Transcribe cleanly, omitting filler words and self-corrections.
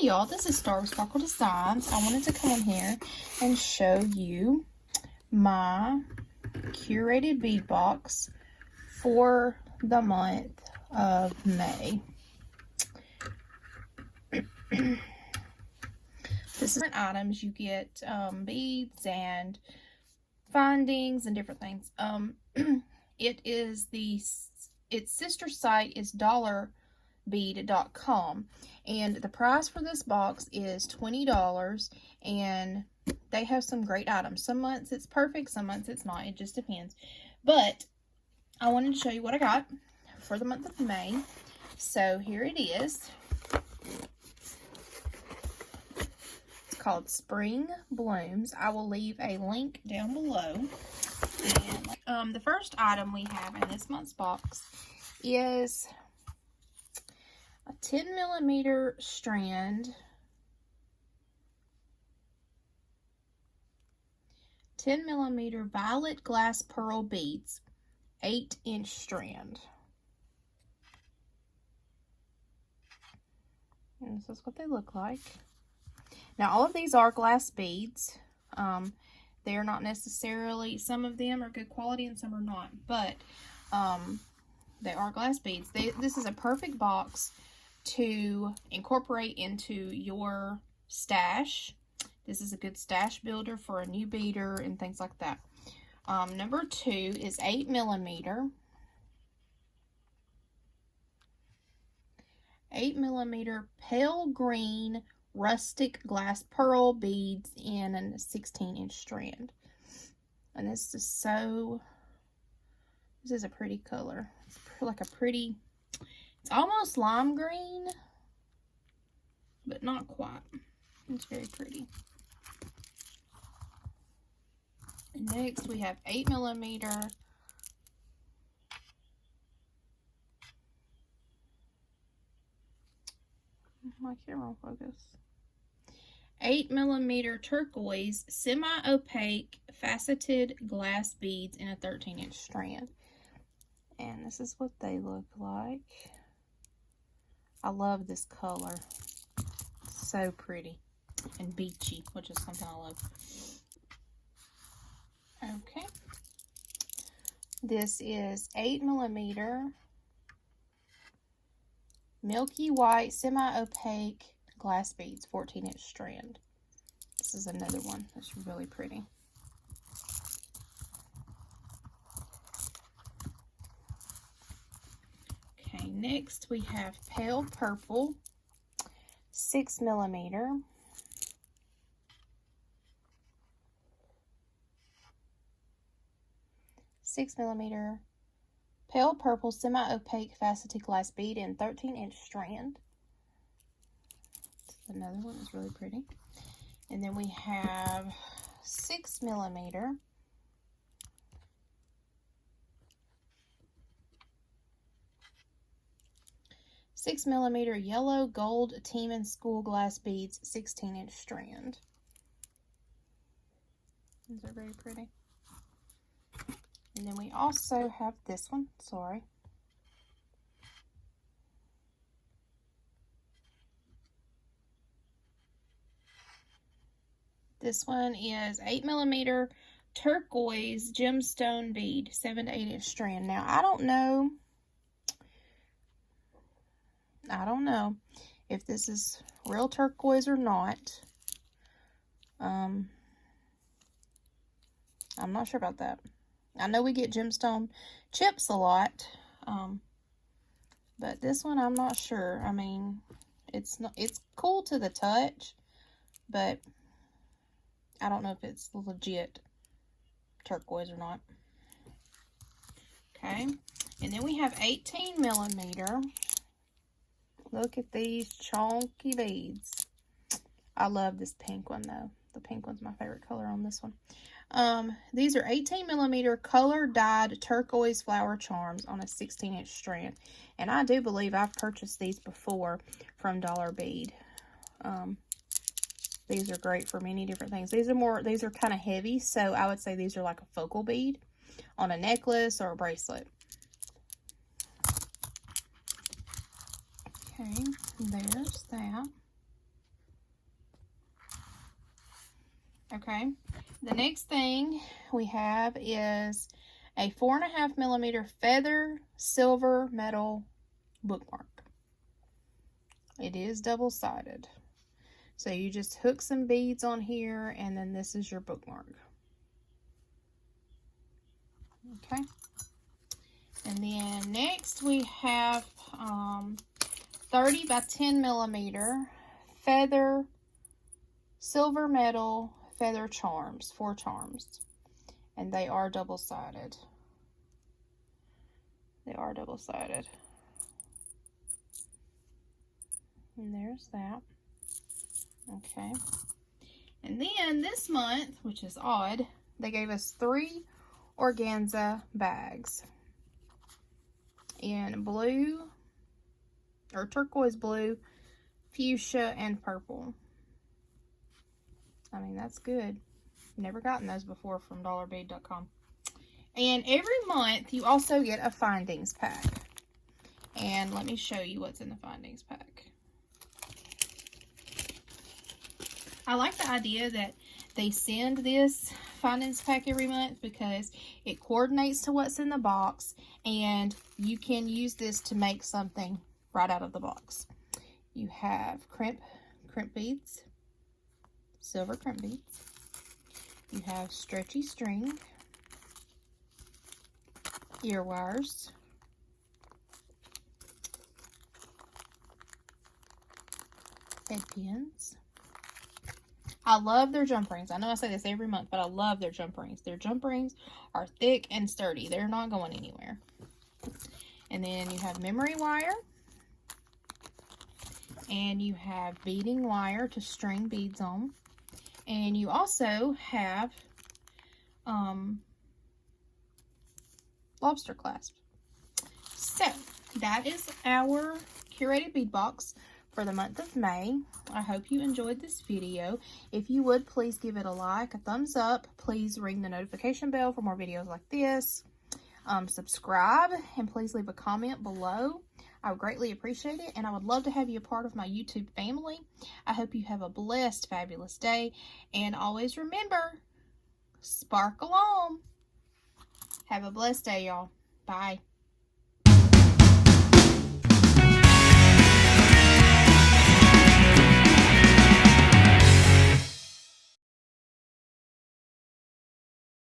Hey y'all, this is Star with Sparkle Designs. I wanted to come on here and show you my curated bead box for the month of May. This is different items. You get beads and findings and different things. Its sister site is dollarbead.com, and the price for this box is $20, and they have some great items. Some months it's perfect, some months it's not. It just depends. But I wanted to show you what I got for the month of May. So here it is. It's called Spring Blooms. I will leave a link down below. And the first item we have in this month's box is a 10mm strand, 10mm violet glass pearl beads, 8-inch strand. And this is what they look like. Now, all of these are glass beads. They are not necessarily, some of them are good quality and some are not, but they are glass beads. This is a perfect box to incorporate into your stash. This is a good stash builder for a new beader and things like that. Number 2 is 8mm. 8mm pale green rustic glass pearl beads in a 16-inch strand. And this is a pretty color. It's like a pretty, it's almost lime green, but not quite. It's very pretty. And next we have 8mm my camera will focus. 8mm turquoise semi-opaque faceted glass beads in a 13-inch strand. And this is what they look like. I love this color. So pretty and beachy, which is something I love. Okay. This is 8mm Milky white semi-opaque glass beads, 14-inch strand. This is another one that's really pretty. Okay, next we have pale purple, 6mm. 6mm pale purple semi-opaque faceted glass bead in 13-inch strand. Another one is really pretty. And then we have 6mm yellow gold team and school glass beads, 16-inch strand. These are very pretty. And then we also have this one, sorry. This one is 8mm turquoise gemstone bead, 7 to 8-inch strand. Now, I don't know if this is real turquoise or not. I'm not sure about that. I know we get gemstone chips a lot, but this one I'm not sure. I mean, it's cool to the touch, but I don't know if it's legit turquoise or not. Okay, and then we have 18mm. Look at these chunky beads. I love this pink one though. The pink one's my favorite color on this one. These are 18mm color dyed turquoise flower charms on a 16-inch strand. And I do believe I've purchased these before from Dollar Bead. These are great for many different things. These are kind of heavy, so I would say these are like a focal bead on a necklace or a bracelet. Okay, there's that. Okay, the next thing we have is a 4.5 millimeter feather silver metal bookmark. It is double-sided. So you just hook some beads on here, and then this is your bookmark. Okay. And then next we have 30 by 10 millimeter feather silver metal feather charms, 4 charms. And they are double-sided. They are double-sided. And there's that. Okay. And then this month, which is odd, they gave us 3 organza bags in blue, or turquoise blue, fuchsia, and purple. I mean, that's good. Never gotten those before from dollarbead.com. And every month you also get a findings pack. And let me show you what's in the findings pack. I like the idea that they send this findings pack every month because it coordinates to what's in the box, and you can use this to make something right out of the box. You have crimp beads, silver crimp beads. You have stretchy string, ear wires, head pins. I love their jump rings. I know I say this every month, but I love their jump rings. Their jump rings are thick and sturdy. They're not going anywhere. And then you have memory wire. And you have beading wire to string beads on. And you also have lobster clasp. So, that is our curated bead box for the month of May. I hope you enjoyed this video. If you would, please give it a like, a thumbs up. Please ring the notification bell for more videos like this. Subscribe, and please leave a comment below. I would greatly appreciate it, and I would love to have you a part of my YouTube family. I hope you have a blessed, fabulous day, and always remember, sparkle on. Have a blessed day, y'all. Bye.